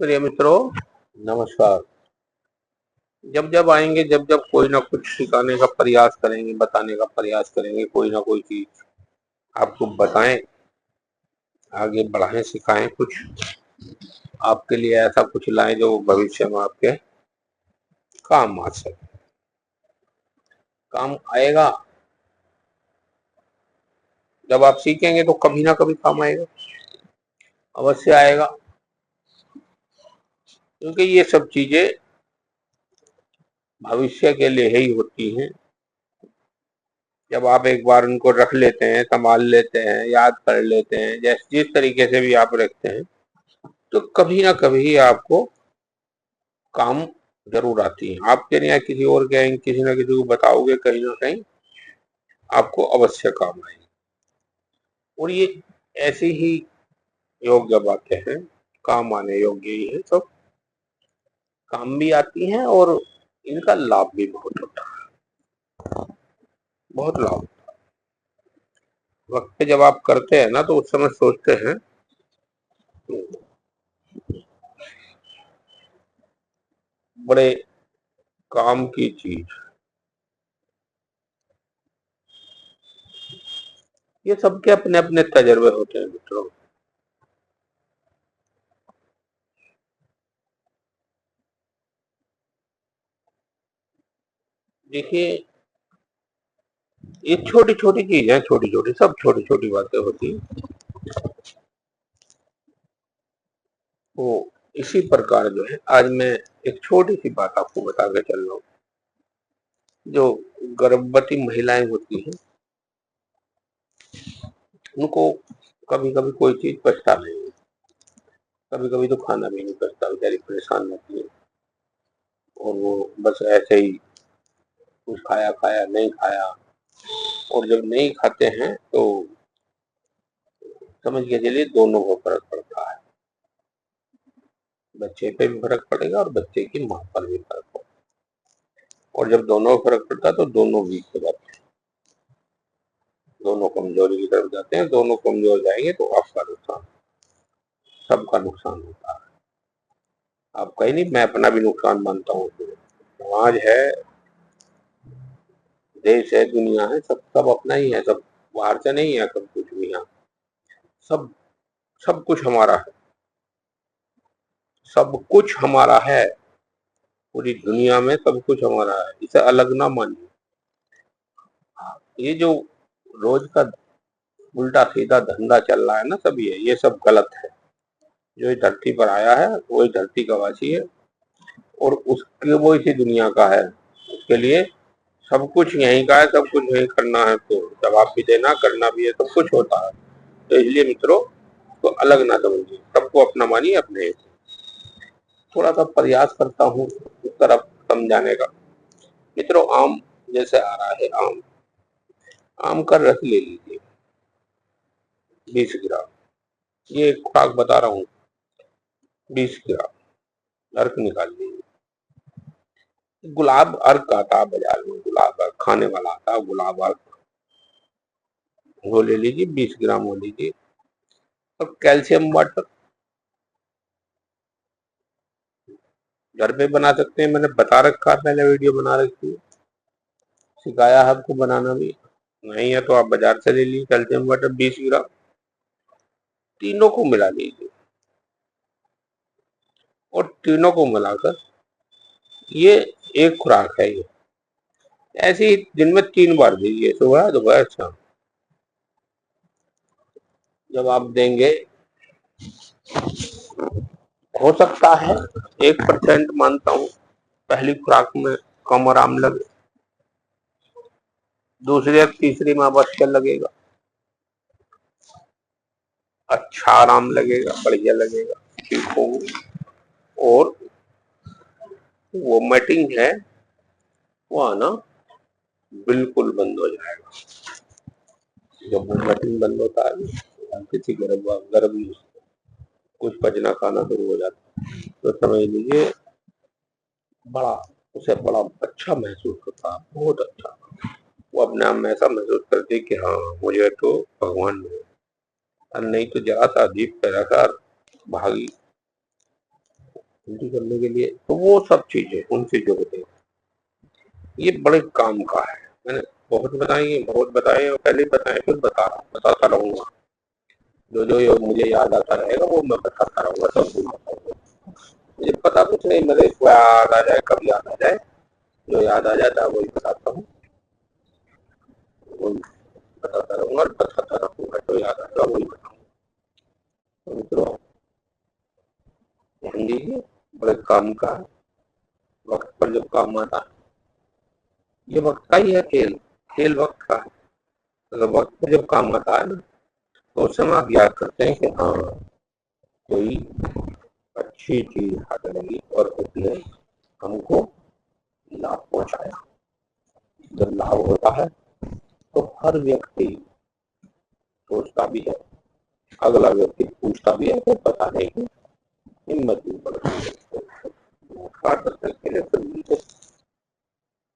प्रिय मित्रों, नमस्कार। जब जब आएंगे, जब जब कोई ना कुछ सिखाने का प्रयास करेंगे, बताने का प्रयास करेंगे, कोई ना कोई चीज आपको बताएं, आगे बढ़ाएं, सिखाएं, कुछ आपके लिए ऐसा कुछ लाएं जो भविष्य में आपके काम आ सके। काम आएगा जब आप सीखेंगे तो कभी ना कभी काम आएगा, अवश्य आएगा। क्योंकि ये सब चीजें भविष्य के लिए ही होती हैं। जब आप एक बार उनको रख लेते हैं, संभाल लेते हैं, याद कर लेते हैं, जिस तरीके से भी आप रखते हैं, तो कभी ना कभी आपको काम जरूर आती है। आपके नहीं, किसी और के, किसी ना किसी को बताओगे, कहीं ना कहीं आपको अवश्य काम आएगी। और ये ऐसी ही योग्य बातें हैं, काम आने योग्य ही है, सब काम भी आती हैं और इनका लाभ भी बहुत होता है, बहुत लाभ। वक्त पे जब आप करते हैं ना, तो उस समय सोचते हैं बड़े काम की चीज। ये सबके अपने अपने तजर्बे होते हैं मित्रों। देखिए, ये छोटी छोटी चीज है, छोटी छोटी, सब छोटी छोटी बातें होती हैं। तो इसी प्रकार जो है, आज मैं एक छोटी सी बात आपको बता के चल रहा हूँ। जो गर्भवती महिलाएं होती हैं, उनको कभी कभी कोई चीज पचता नहीं है, कभी कभी तो खाना भी नहीं पचता, बेचारी परेशान होती है। और वो बस ऐसे ही कुछ खाया खाया, नहीं खाया। और जब नहीं खाते हैं तो समझ के चलिए दोनों को फर्क पड़ता है। बच्चे पे भी फर्क पड़ेगा और बच्चे की माँ पर भी फर्क पड़ेगा। और जब दोनों को फर्क पड़ता है तो दोनों वीक हो जाते हैं, दोनों कमजोरी की तरफ जाते हैं। दोनों कमजोर जाएंगे तो आपका नुकसान, सबका नुकसान होता है। आपका ही नहीं, मैं अपना भी नुकसान मानता हूँ। समाज है, देश है, दुनिया है, सब सब अपना ही है, सब बाहर से नहीं है। सब कुछ भी यहाँ, सब सब कुछ हमारा है, सब कुछ हमारा है। पूरी दुनिया में सब कुछ हमारा है, इसे अलग ना मानिए। ये जो रोज का उल्टा सीधा धंधा चल रहा है ना, सब ये सब गलत है। जो इस धरती पर आया है वो इस धरती का वासी है, और उसके वो इसी दुनिया का है। उसके लिए सब कुछ यहीं का है, सब कुछ यहीं करना है, तो जवाब भी देना, करना भी है, सब कुछ होता है। तो इसलिए मित्रों, तो अलग ना समझिए, सबको अपना मानिए, अपने। थोड़ा सा प्रयास करता हूँ उस तरफ समझाने का। मित्रों, आम जैसे आ रहा है, आम आम का रस ले लीजिए 20 ग्राम। ये एक खुराक बता रहा हूँ, 20 ग्राम अर्क निकाल लीजिए। गुलाब अर्क आता है बाजार में, गुलाब अर्क खाने वाला आता है, गुलाब अर्क वो ले लीजिए, 20 ग्राम वो लीजिए। और कैल्शियम वाटर घर पे बना सकते हैं, मैंने बता रखा है, पहले वीडियो बना रखी है, सिखाया है आपको बनाना भी। नहीं है तो आप बाजार से ले लीजिए कैल्शियम वाटर 20 ग्राम। तीनों को मिला लीजिए, और तीनों को मिलाकर ये एक खुराक है। ये ऐसे ही दिन में 3 बार दीजिए, सुबह दोपहर शाम। जब आप देंगे, हो सकता है 1% मानता हूँ पहली खुराक में कम आराम लगे, दूसरी या तीसरी में अवश्य लगेगा, अच्छा आराम लगेगा, बढ़िया लगेगा, ठीक होगी। और वो मीटिंग है, वो आना बिल्कुल बंद हो जाएगा। जब वो मीटिंग बंद होता है, किसी गर्भ में कुछ पचना खाना शुरू हो जाता है, तो समझ लीजिए बड़ा, उसे बड़ा अच्छा महसूस होता है, बहुत अच्छा। वो अपने आप में ऐसा महसूस करती है कि हाँ, मुझे तो भगवान ने, और नहीं तो जरा सा अजीब तरह का भागी। उल्टी करने के लिए, तो वो सब चीजें उनसे जुड़ते हैं। ये बड़े काम का है। मैंने बहुत बताए और पहले ही बताए, फिर बताता रहूंगा। जो जो ये मुझे याद आता रहेगा वो मैं बताता रहूंगा सब। मुझे पता कुछ नहीं, मेरे को याद आ जाए, कब याद आ जाए, जो याद आ जाता है वही बताता हूँ, वही बताता रहूंगा और बताता रहूंगा, जो याद आता है वही बताऊंगा। तो मित्रों, ध्यान दीजिए, बड़े काम का है, वक्त पर जब काम आता है। ये वक्त का ही है खेल, खेल वक्त का है। अगर वक्त पर जब काम आता है ना, तो उस समय आप याद करते हैं कि हाँ, कोई अच्छी चीज हाथ लगी और उसने हमको लाभ पहुंचाया। जब लाभ होता है तो हर व्यक्ति सोचता भी है, अगला व्यक्ति पूछता भी है, तो बताने की हिम्मत भी बढ़ती है। खास करके